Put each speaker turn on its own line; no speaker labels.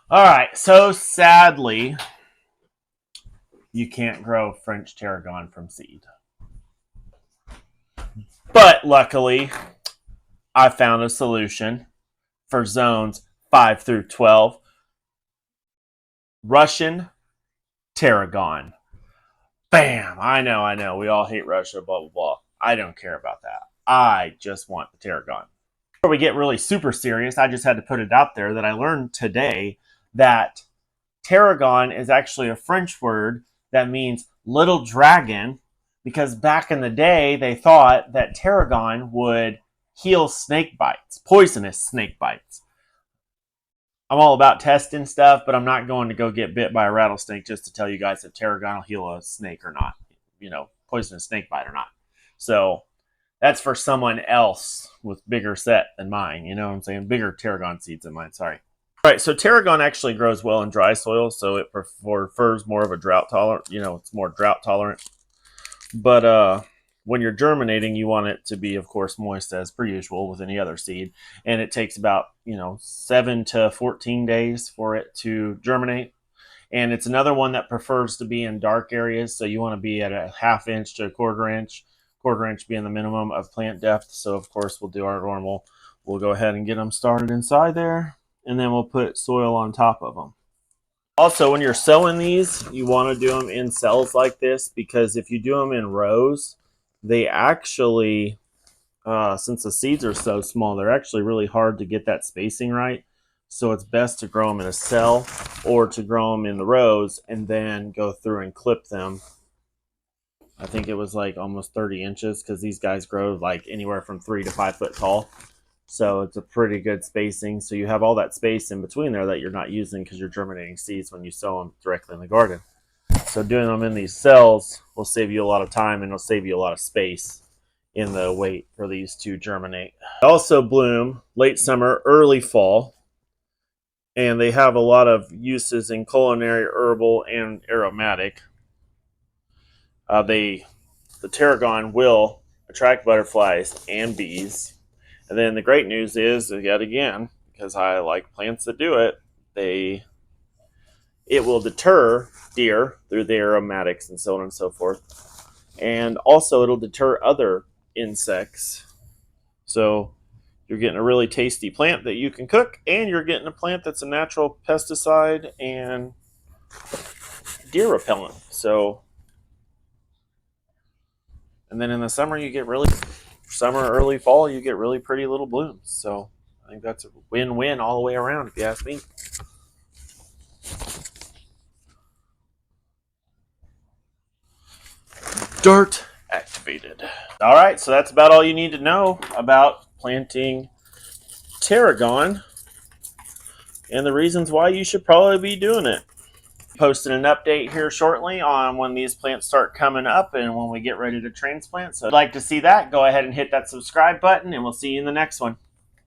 All right, so sadly, you can't grow French tarragon from seed. But luckily, I found a solution for zones 5 through 12. Russian tarragon. Bam! I know. We all hate Russia, blah, blah, blah. I don't care about that. I just want the tarragon. Before we get really super serious, I just had to put it out there that I learned today that tarragon is actually a French word that means little dragon, because back in the day they thought that tarragon would heal snake bites, poisonous snake bites. I'm all about testing stuff, but I'm not going to go get bit by a rattlesnake just to tell you guys if tarragon will heal a snake or not, poisonous snake bite or not. So that's for someone else with bigger set than mine. You know what I'm saying? Bigger tarragon seeds than mine. Sorry. All right, so tarragon actually grows well in dry soil, so it prefers more of a drought tolerant. It's more drought tolerant. But when you're germinating, you want it to be, of course, moist as per usual with any other seed, and it takes about 7 to 14 days for it to germinate. And it's another one that prefers to be in dark areas, so you want to be at a ½ inch to a quarter inch being the minimum of plant depth. So of course we'll do our normal. We'll go ahead and get them started inside there, and then we'll put soil on top of them. Also, when you're sowing these, you want to do them in cells like this, because if you do them in rows, they actually, since the seeds are so small, they're actually really hard to get that spacing right. So it's best to grow them in a cell or to grow them in the rows and then go through and clip them. I think it was like almost 30 inches, because these guys grow like anywhere from 3 to 5 foot tall. So it's a pretty good spacing. So you have all that space in between there that you're not using because you're germinating seeds when you sow them directly in the garden. So doing them in these cells will save you a lot of time, and it'll save you a lot of space in the wait for these to germinate. They also bloom late summer, early fall, and they have a lot of uses in culinary, herbal, and aromatic. The tarragon will attract butterflies and bees. And then the great news is, yet again, because I like plants that do it, it will deter deer through the aromatics and so on and so forth. And also it'll deter other insects. So you're getting a really tasty plant that you can cook, and you're getting a plant that's a natural pesticide and deer repellent. And then in the summer early fall, you get really pretty little blooms. So I think that's a win-win all the way around, if you ask me. Dart activated. All right, so that's about all you need to know about planting tarragon and the reasons why you should probably be doing it. Posting an update here shortly on when these plants start coming up and when we get ready to transplant. So if you'd like to see that, go ahead and hit that subscribe button, and we'll see you in the next one.